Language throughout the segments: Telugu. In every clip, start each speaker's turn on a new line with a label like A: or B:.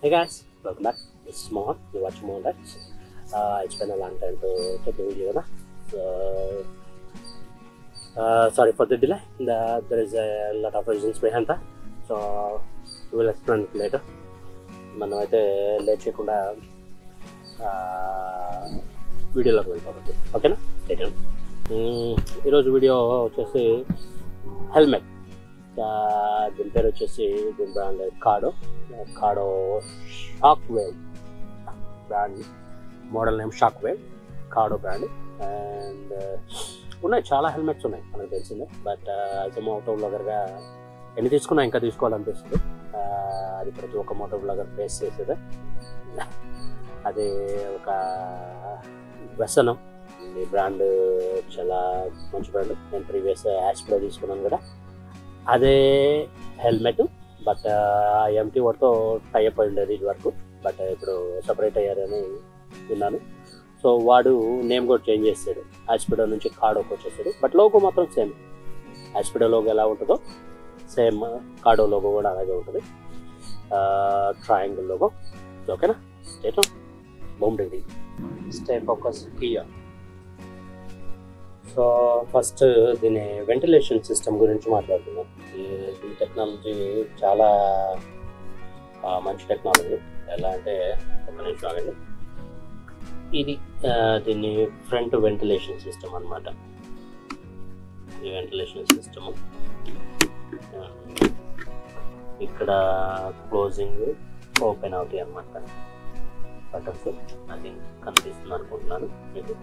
A: Hey guys, welcome back. This is Mohan. You're watching Mohan Lights. It's been a long time to take a video. Na? So, sorry for the delay. There is a lot of reasons behind that. So, we will explain it later. మనం అయితే లేట్ చేయకుండా వీడియోలోకి వెళ్ళిపోతుంది. ఓకేనా? ఈరోజు వీడియో వచ్చేసి హెల్మెట్. దీని పేరు వచ్చేసి దీని brand Cardo shock wave brand, model name shock wave, Cardo brand. And ఉన్నాయి, చాలా హెల్మెట్స్ ఉన్నాయి మనకు తెలిసిందే. బట్ యాజ్ ఎ మోటో బ్లాగర్గా ఎన్ని తీసుకున్నా ఇంకా తీసుకోవాలనిపిస్తుంది. అది ప్రతి ఒక్క మోటో బ్లాగర్ ఫేస్ చేసేదే. అది ఒక వ్యసనం. ఈ బ్రాండ్ చాలా మంచి బ్రాండ్. నేను ప్రీవియస్ యాష్లో తీసుకున్నాను కదా, అదే హెల్మెట్. బట్ ఎంటీ వాడితో టైఅప్ అయి ఉండేది ఇది వరకు. బట్ ఇప్పుడు సపరేట్ అయ్యారని విన్నాను. సో వాడు నేమ్ కూడా చేంజ్ చేస్తాడు, యాస్పిడో నుంచి కార్డోకి వచ్చేసాడు. బట్ లోగో మాత్రం సేమ్. యాస్పిడో లోగో ఎలా ఉంటుందో సేమ్ కార్డో లోగో కూడా అలాగే ఉంటుంది, ట్రయాంగిల్ లోగో. ఓకేనా? స్టేట్ బౌమ్ degree stay focus here. So first దీని వెంటిలేషన్ సిస్టమ్ గురించి మాట్లాడుతున్నాం. ఈ టెక్నాలజీ చాలా మంచి టెక్నాలజీ. ఎలా అంటే, ఒక నిమిషం ఆగండి. ఇది దీన్ని ఫ్రంట్ వెంటిలేషన్ సిస్టమ్ అన్నమాట. ఈ వెంటిలేషన్ సిస్టమ్ ఇక్కడ క్లోజింగ్, ఓపెన్ అవుతాయి అన్నమాట బటన్స్. అది కనిపిస్తుంది అనుకుంటున్నాను మీకు.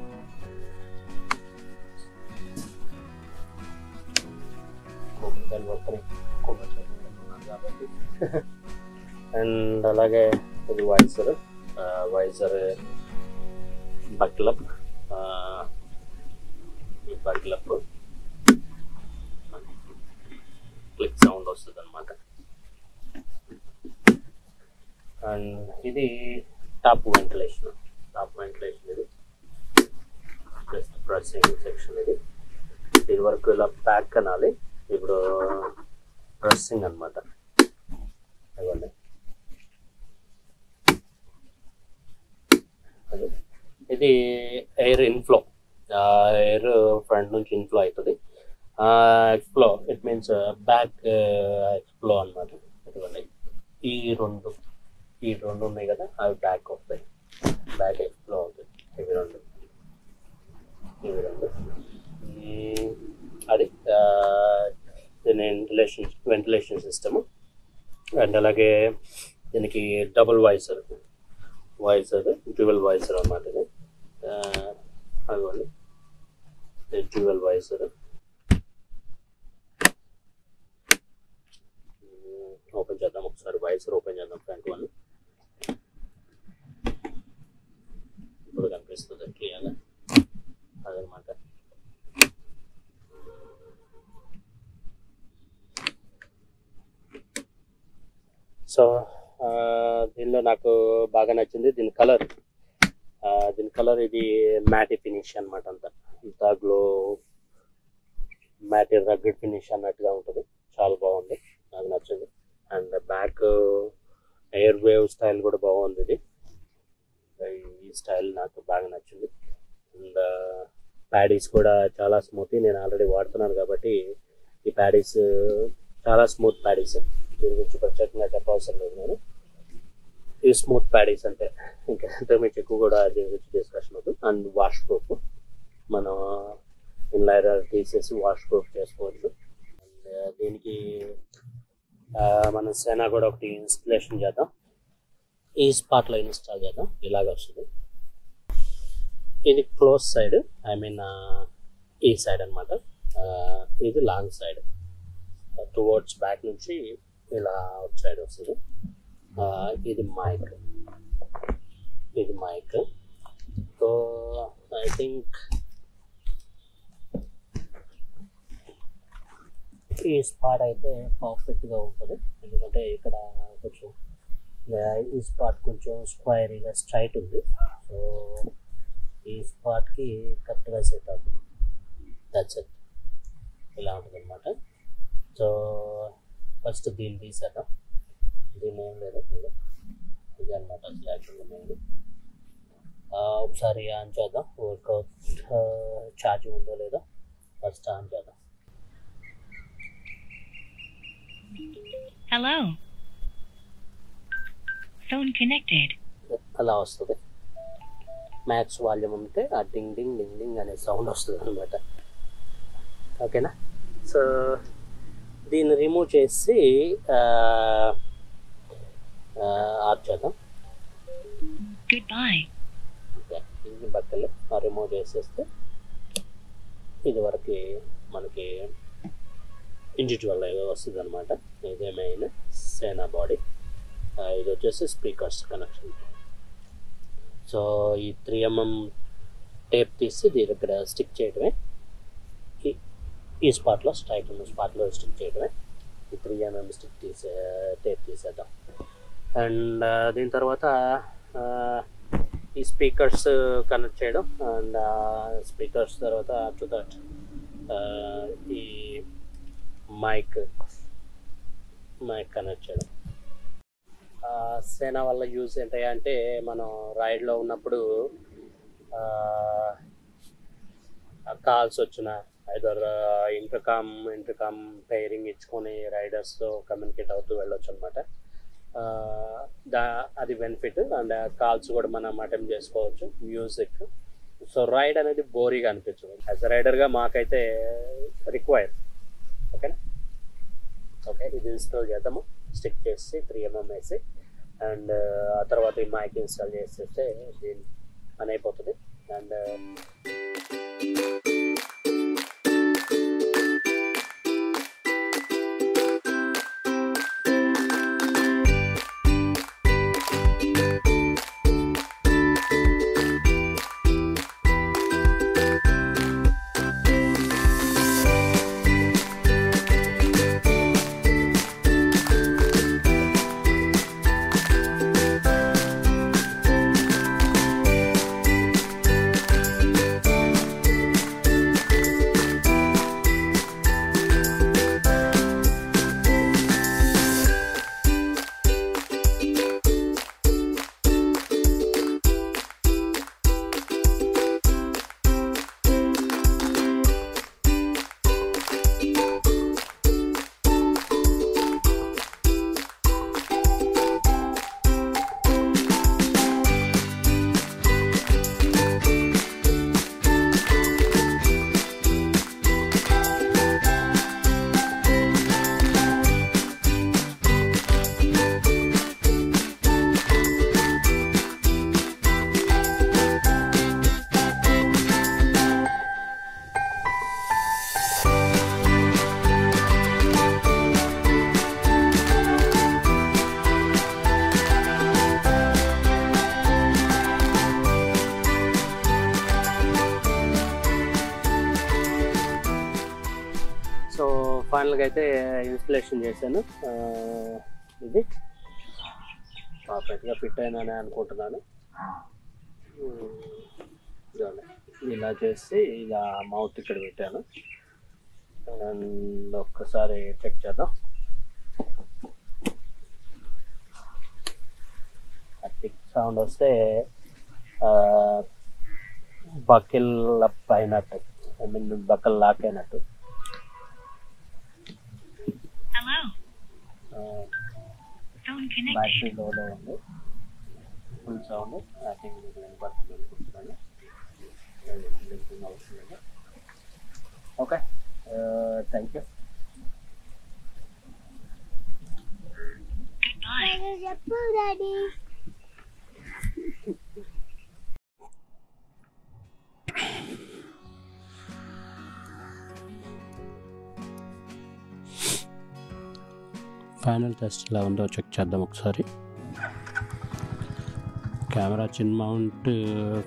A: అండ్ అలాగే ఇది వైజర్ బక్లప్. ఈ బక్లప్ క్లిక్ సౌండ్ వస్తుంది అన్నమాట. అండ్ ఇది టాప్ వెంటిలేషన్ ఇది జస్ట్ ప్రెస్సింగ్ సెక్షన్. ఇది వరకు ఇలా ప్యాక్ అనాలి, ఇప్పుడు ప్రెస్సింగ్ అనమాట. ఇవ్వండి, ఇది ఎయిర్ ఇన్ఫ్లో. ఎయిర్ ఫ్రంట్ నుంచి ఇన్ఫ్లో అవుతుంది. ఎక్స్ఫ్లో ఇట్ మీన్స్ బ్యాక్ ఎక్స్ఫ్లో అనమాట. ఇదిగోండి, ఈ రెండు ఉన్నాయి కదా, అవి బ్యాక్ వస్తాయి. బ్యాక్ ఎక్స్ఫ్లో అవుతుంది. ఇవి రెండు అది దీని వెంటిలేషన్ సిస్టము. అండ్ అలాగే దీనికి డబుల్ వైజర్ డ్యూయల్ వైజర్ అన్నమాట. ఇది అదిగోండి, డ్యూయల్ వైజర్. ఓపెన్ చేద్దాం ఒకసారి. వైజర్ ఓపెన్ చేద్దాం, ఫ్రంట్ వన్. ఇప్పుడు కనిపిస్తుంది క్లియర్గా. అదనమాట. సో దీనిలో నాకు బాగా నచ్చింది దీని కలర్. ఇది మ్యాటి ఫినిష్ అనమాట. అంతా గ్లో, మ్యాటి రగ్గడ్ ఫినిష్ అన్నట్టుగా ఉంటుంది. చాలా బాగుంది, నాకు నచ్చింది. And back air wave style కూడా బాగుంది. ఇది ఈ స్టైల్ నాకు బాగా నచ్చింది. అండ్ ప్యాడీస్ కూడా చాలా స్మూత్. నేను ఆల్రెడీ వాడుతున్నాను కాబట్టి ఈ ప్యాడీస్ చాలా స్మూత్ ప్యాడీస్. దీని గురించి ప్రత్యేకంగా చెప్పవసరం లేదు నేను. ఈ స్మూత్ ప్యాడీస్ అంటే ఇంకా మీకు ఎక్కువ కూడా దీని గురించి డిస్కషన్ అవుతుంది. అండ్ వాష్ ప్రూఫ్, మనం ఇన్లైనర్ తీసేసి వాష్ ప్రూఫ్ చేసుకోవచ్చు. అండ్ దీనికి మనం సెనా కూడా ఒకటి ఇన్స్టలేషన్ చేద్దాం. ఈ స్పాట్లో ఇన్స్టాల్ చేద్దాం. ఇలాగ వస్తుంది. ఇది క్లోజ్ సైడ్, ఐ మీన్ ఈ సైడ్ అనమాట. ఇది లాంగ్ సైడ్, టువర్డ్స్ బ్యాక్ నుంచి ఇలా అవుట్ సైడ్ వస్తుంది. ఇది మైక్. సో ఐ థింక్ ఈ స్పాట్ అయితే పర్ఫెక్ట్గా ఉంటుంది. ఎందుకంటే ఇక్కడ కొంచెం ఈ స్పాట్ కొంచెం స్క్వైరీగా స్ట్రైట్ ఉంది. సో ఈ స్పాట్కి కరెక్ట్గా సెట్ అవుతుంది. That's it. ఇలా ఉంటుంది అనమాట. సో ఫస్ట్ దీన్ని తీసాక, దీన్ని ఏం లేదు అదనమాట అసలు యాక్చువల్గా మెయిన్. ఒకసారి ఆన్ చేద్దాం, వర్కౌట్ ఛార్జింగ్ ఉందో లేదో ఫస్ట్ ఆన్ చేద్దాం.
B: హలో, ఫోన్ కనెక్టెడ్
A: అలా వస్తుంది. మ్యాక్స్ వాల్యూమ్ ఉంటే ఆ డింగ్ డింగ్ డింగ్ డింగ్ అనే సౌండ్ వస్తుంది అనమాట. ఓకేనా? సో దీన్ని రిమూవ్ చేసి ఆఫ్ చేద్దాం.
B: Good bye.
A: ఓకే, ఇన్ని బట్టలు రిమూవ్ చేసేస్తే ఇది వరకు మనకి ఇండివిజువల్ వస్తుంది అనమాట. ఇదే మెయిన్ సేనా బాడీ. ఇది వచ్చేసి స్పీకర్స్ కనెక్షన్. సో ఈ 3mm టేప్ తీసి దీని దగ్గర స్టిక్ చేయడమే, ఈ స్పాట్లో స్ట్రైక్ ఉన్న స్పాట్లో స్టిక్ చేయడమే. ఈ 3mm టేప్ తీసేద్దాం. అండ్ దీని తర్వాత ఈ స్పీకర్స్ కనెక్ట్ చేయడం, అండ్ స్పీకర్స్ తర్వాత టు దట్ ఈ మైక్ కనెక్ట్ చేయడం. సేనా వల్ల యూజ్ ఏంటంటే మనం రైడ్లో ఉన్నప్పుడు కాల్స్ వచ్చిన ఐదర్ ఇంటర్కామ్ పేరింగ్ ఇచ్చుకొని రైడర్స్తో కమ్యూనికేట్ అవుతూ వెళ్ళొచ్చు అనమాట. అది బెనిఫిట్. అండ్ కాల్స్ కూడా మనం అటెంప్ట్ చేసుకోవచ్చు. మ్యూజిక్. సో రైడ్ అనేది బోరీగా అనిపించదు. యాజ్ అ రైడర్గా మాకైతే రిక్వైర్. ఓకేనా? ఓకే, ఇది ఇన్స్టాల్ చేద్దాము. స్టిక్ చేసి 3mm వేసి, అండ్ ఆ తర్వాత ఈ మైక్ ఇన్స్టాల్ చేసేస్తే దీని పని అయిపోతుంది. అండ్ ఫైనల్గా అయితే ఇన్స్టలేషన్ చేశాను. ఇది పర్ఫెక్ట్గా ఫిట్ అయినని అనుకుంటున్నాను. ఇలా చేసి ఇలా మౌత్ ఇక్కడ పెట్టాను. అండ్ ఒక్కసారి చెక్ చేద్దాం. టిక్ సౌండ్ వస్తే బకిల్ అప్ అయినట్టు, ఐ మీన్ బకల్ లాక్ అయినట్టు. బ్యాటరీ లోలో ఉంది, ఫుల్ సౌండ్. ఐ థింక్ మీకు వినపడుతుంది అనుకుంటున్నాను. Okay, thank you. Final test ఎలా ఉందో చెక్ చేద్దాం ఒకసారి. కెమెరా చిన్ మౌంట్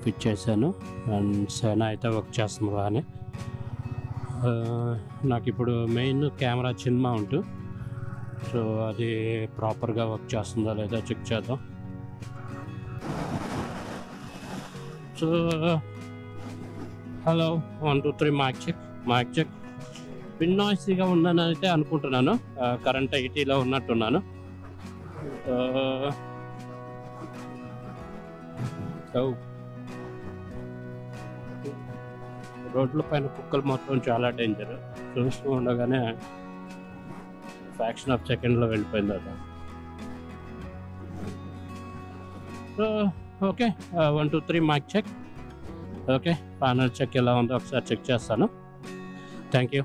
A: ఫిట్ చేశాను. అండ్ సేనా అయితే వర్క్ చేస్తుంది బాగానే. నాకు ఇప్పుడు main camera chin mount. So అది ప్రాపర్గా వర్క్ చేస్తుందా లేదా చెక్ చేద్దాం. So hello 1 2 3 mic check. Wind నాయిసీగా ఉందని అయితే అనుకుంటున్నాను. కరెంట్ 80లో ఉన్నట్టున్నాను. సో రోడ్ల పైన కుక్కలు మొత్తం చాలా డేంజర్. చూస్తూ ఉండగానే ఫ్రాక్షన్ ఆఫ్ సెకండ్లో వెళ్ళిపోయింది అది. So okay, 1 2 3 mic check. Okay, panel check ఎలా ఉందో ఒకసారి చెక్ చేస్తాను. Thank you.